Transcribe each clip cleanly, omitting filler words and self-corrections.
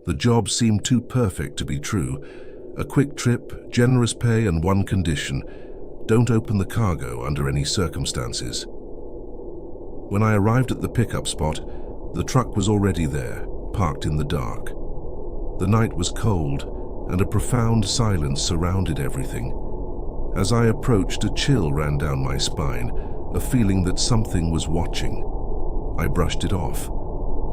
The job seemed too perfect to be true. A quick trip, generous pay, and one condition: don't open the cargo under any circumstances. When I arrived at the pickup spot, the truck was already there, parked in the dark. The night was cold, and a profound silence surrounded everything. As I approached, a chill ran down my spine, a feeling that something was watching. I brushed it off.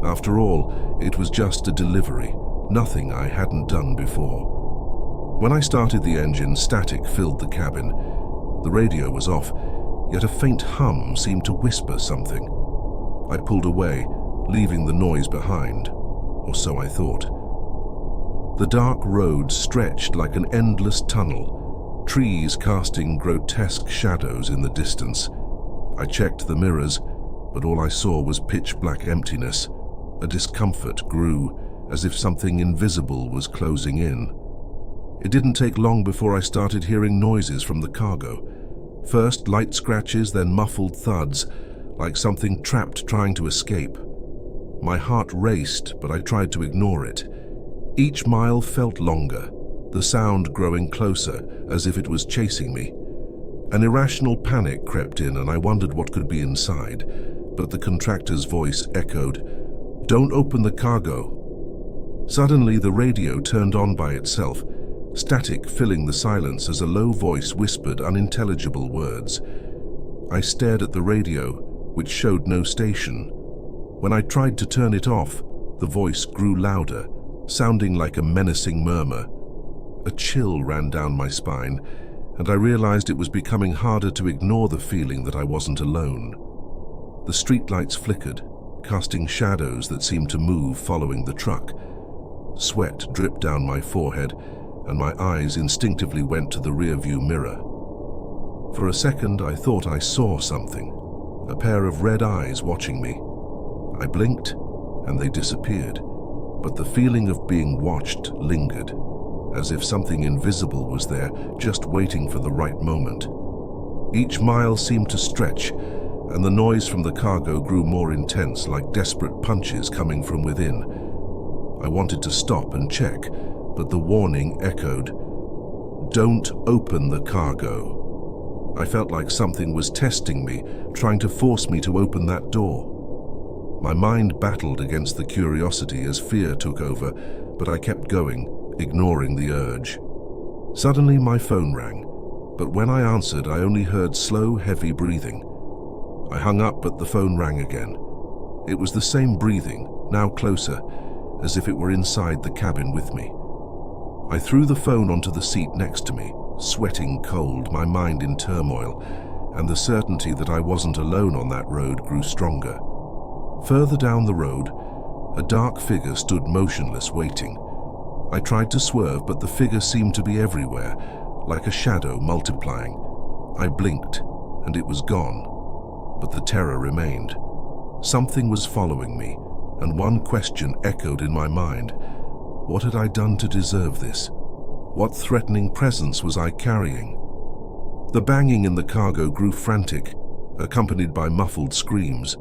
After all, it was just a delivery, nothing I hadn't done before. When I started the engine, static filled the cabin. The radio was off, yet a faint hum seemed to whisper something. I pulled away, leaving the noise behind, or so I thought. The dark road stretched like an endless tunnel, trees casting grotesque shadows in the distance. I checked the mirrors, but all I saw was pitch-black emptiness. A discomfort grew, as if something invisible was closing in. It didn't take long before I started hearing noises from the cargo. First light scratches, then muffled thuds, like something trapped trying to escape. My heart raced, but I tried to ignore it. Each mile felt longer, the sound growing closer, as if it was chasing me. An irrational panic crept in, and I wondered what could be inside, but the contractor's voice echoed, "Don't open the cargo." Suddenly, the radio turned on by itself, static filling the silence as a low voice whispered unintelligible words. I stared at the radio, which showed no station. When I tried to turn it off, the voice grew louder, sounding like a menacing murmur. A chill ran down my spine, and I realized it was becoming harder to ignore the feeling that I wasn't alone. The streetlights flickered, casting shadows that seemed to move following the truck. Sweat dripped down my forehead, and my eyes instinctively went to the rearview mirror. For a second, I thought I saw something, a pair of red eyes watching me. I blinked, and they disappeared, but the feeling of being watched lingered, as if something invisible was there, just waiting for the right moment. Each mile seemed to stretch, and the noise from the cargo grew more intense, like desperate punches coming from within. I wanted to stop and check, but the warning echoed, "Don't open the cargo." I felt like something was testing me, trying to force me to open that door. My mind battled against the curiosity as fear took over, but I kept going, ignoring the urge. Suddenly my phone rang, but when I answered, I only heard slow, heavy breathing. I hung up, but the phone rang again. It was the same breathing, now closer, as if it were inside the cabin with me. I threw the phone onto the seat next to me, sweating cold, my mind in turmoil, and the certainty that I wasn't alone on that road grew stronger. Further down the road, a dark figure stood motionless, waiting. I tried to swerve, but the figure seemed to be everywhere, like a shadow multiplying. I blinked, and it was gone, but the terror remained. Something was following me, and one question echoed in my mind. What had I done to deserve this? What threatening presence was I carrying? The banging in the cargo grew frantic, accompanied by muffled screams.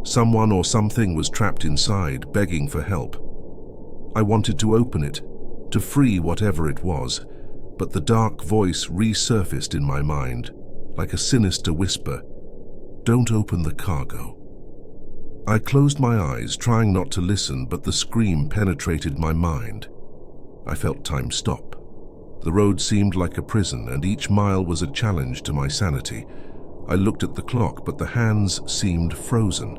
Someone or something was trapped inside, begging for help. I wanted to open it, to free whatever it was, but the dark voice resurfaced in my mind, like a sinister whisper, "Don't open the cargo." I closed my eyes, trying not to listen, but the scream penetrated my mind. I felt time stop. The road seemed like a prison, and each mile was a challenge to my sanity. I looked at the clock, but the hands seemed frozen.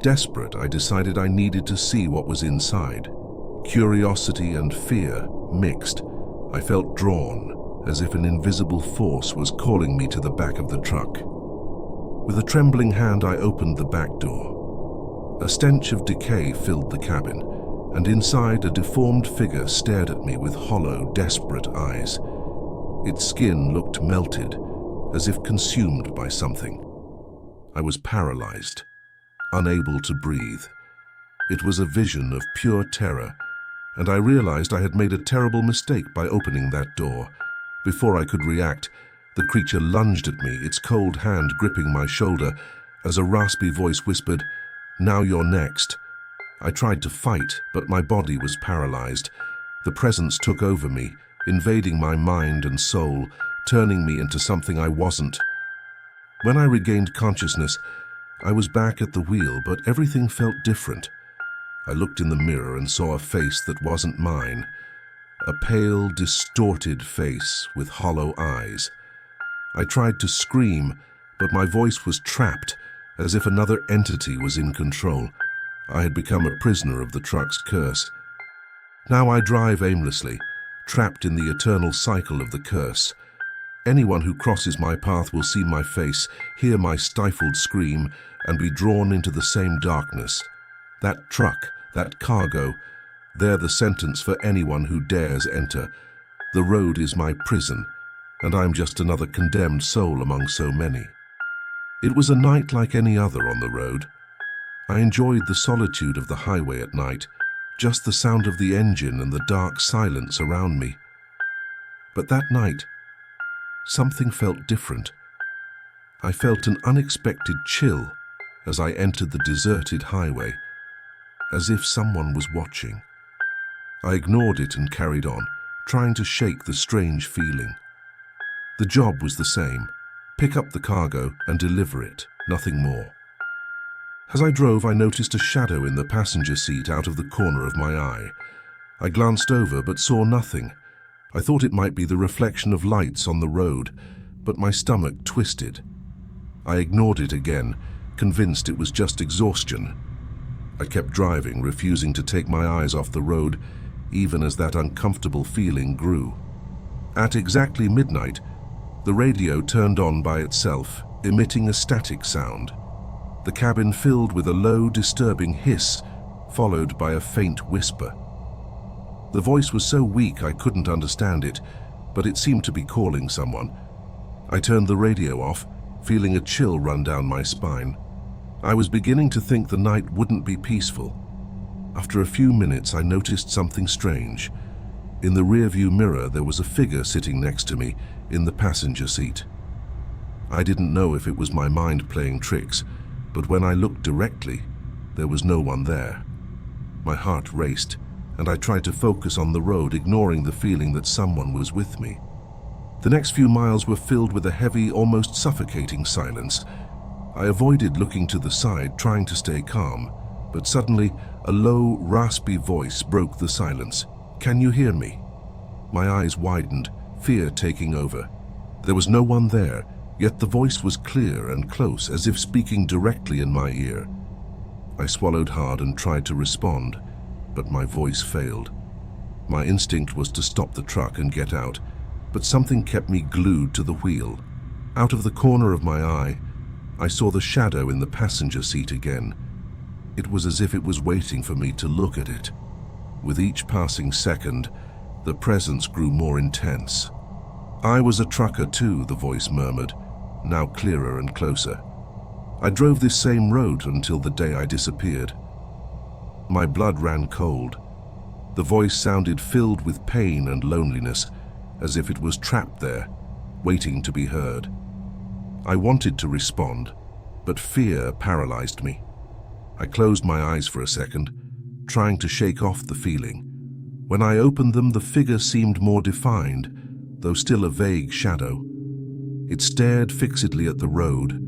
Desperate, I decided I needed to see what was inside. Curiosity and fear mixed. I felt drawn, as if an invisible force was calling me to the back of the truck. With a trembling hand, I opened the back door. A stench of decay filled the cabin, and inside a deformed figure stared at me with hollow, desperate eyes. Its skin looked melted, as if consumed by something. I was paralyzed, unable to breathe. It was a vision of pure terror, and I realized I had made a terrible mistake by opening that door. Before I could react, the creature lunged at me, its cold hand gripping my shoulder, as a raspy voice whispered, "Now you're next." I tried to fight, but my body was paralyzed. The presence took over me, invading my mind and soul, turning me into something I wasn't. When I regained consciousness, I was back at the wheel, but everything felt different. I looked in the mirror and saw a face that wasn't mine. A pale, distorted face with hollow eyes. I tried to scream, but my voice was trapped, as if another entity was in control. I had become a prisoner of the truck's curse. Now I drive aimlessly, trapped in the eternal cycle of the curse. Anyone who crosses my path will see my face, hear my stifled scream, and be drawn into the same darkness. That truck, that cargo, they're the sentence for anyone who dares enter. The road is my prison, and I'm just another condemned soul among so many. It was a night like any other on the road. I enjoyed the solitude of the highway at night, just the sound of the engine and the dark silence around me. But that night, something felt different. I felt an unexpected chill as I entered the deserted highway, as if someone was watching. I ignored it and carried on, trying to shake the strange feeling. The job was the same: pick up the cargo and deliver it, nothing more. As I drove, I noticed a shadow in the passenger seat out of the corner of my eye. I glanced over but saw nothing. I thought it might be the reflection of lights on the road, but my stomach twisted. I ignored it again, convinced it was just exhaustion. I kept driving, refusing to take my eyes off the road, even as that uncomfortable feeling grew. At exactly midnight, the radio turned on by itself, emitting a static sound. The cabin filled with a low, disturbing hiss, followed by a faint whisper. The voice was so weak I couldn't understand it, but it seemed to be calling someone. I turned the radio off, feeling a chill run down my spine. I was beginning to think the night wouldn't be peaceful. After a few minutes, I noticed something strange. In the rearview mirror, there was a figure sitting next to me in the passenger seat. I didn't know if it was my mind playing tricks, but when I looked directly, there was no one there. My heart raced, and I tried to focus on the road, ignoring the feeling that someone was with me. The next few miles were filled with a heavy, almost suffocating silence. I avoided looking to the side, trying to stay calm, but suddenly a low, raspy voice broke the silence. "Can you hear me?" My eyes widened, fear taking over. There was no one there, yet the voice was clear and close, as if speaking directly in my ear. I swallowed hard and tried to respond, but my voice failed. My instinct was to stop the truck and get out, but something kept me glued to the wheel. Out of the corner of my eye, I saw the shadow in the passenger seat again. It was as if it was waiting for me to look at it. With each passing second, the presence grew more intense. "I was a trucker too," the voice murmured, now clearer and closer. "I drove this same road until the day I disappeared." My blood ran cold. The voice sounded filled with pain and loneliness, as if it was trapped there, waiting to be heard. I wanted to respond, but fear paralyzed me. I closed my eyes for a second, trying to shake off the feeling. When I opened them, the figure seemed more defined, though still a vague shadow. It stared fixedly at the road,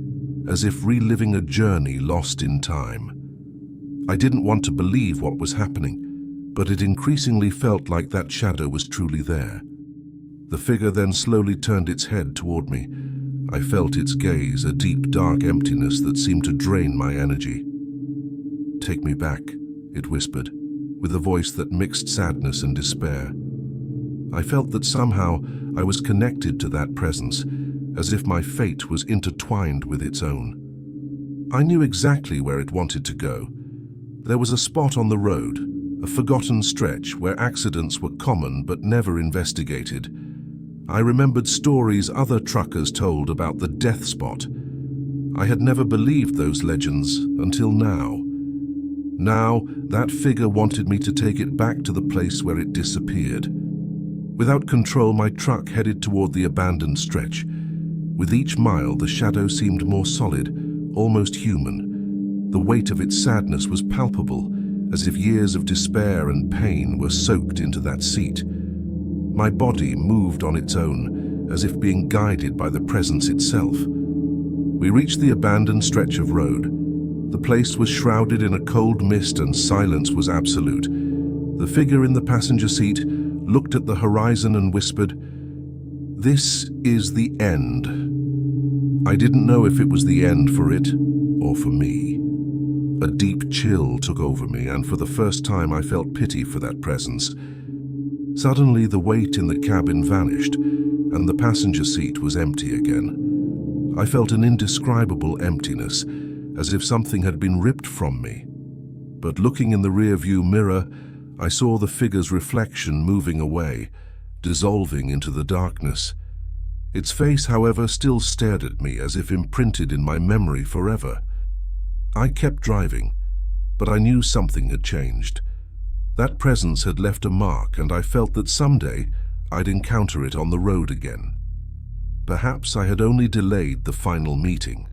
as if reliving a journey lost in time. I didn't want to believe what was happening, but it increasingly felt like that shadow was truly there. The figure then slowly turned its head toward me. I felt its gaze, a deep, dark emptiness that seemed to drain my energy. "Take me back," it whispered, with a voice that mixed sadness and despair. I felt that somehow I was connected to that presence, as if my fate was intertwined with its own. I knew exactly where it wanted to go. There was a spot on the road, a forgotten stretch where accidents were common but never investigated. I remembered stories other truckers told about the death spot. I had never believed those legends until now. Now, that figure wanted me to take it back to the place where it disappeared. Without control, my truck headed toward the abandoned stretch. With each mile, the shadow seemed more solid, almost human. The weight of its sadness was palpable, as if years of despair and pain were soaked into that seat. My body moved on its own, as if being guided by the presence itself. We reached the abandoned stretch of road. The place was shrouded in a cold mist and silence was absolute. The figure in the passenger seat looked at the horizon and whispered, "This is the end." I didn't know if it was the end for it or for me. A deep chill took over me, and for the first time I felt pity for that presence. Suddenly, the weight in the cabin vanished, and the passenger seat was empty again. I felt an indescribable emptiness, as if something had been ripped from me. But looking in the rear-view mirror, I saw the figure's reflection moving away, dissolving into the darkness. Its face, however, still stared at me as if imprinted in my memory forever. I kept driving, but I knew something had changed. That presence had left a mark, and I felt that someday I'd encounter it on the road again. Perhaps I had only delayed the final meeting.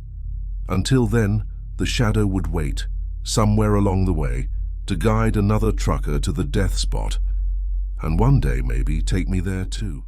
Until then, the shadow would wait, somewhere along the way, to guide another trucker to the death spot, and one day maybe take me there too.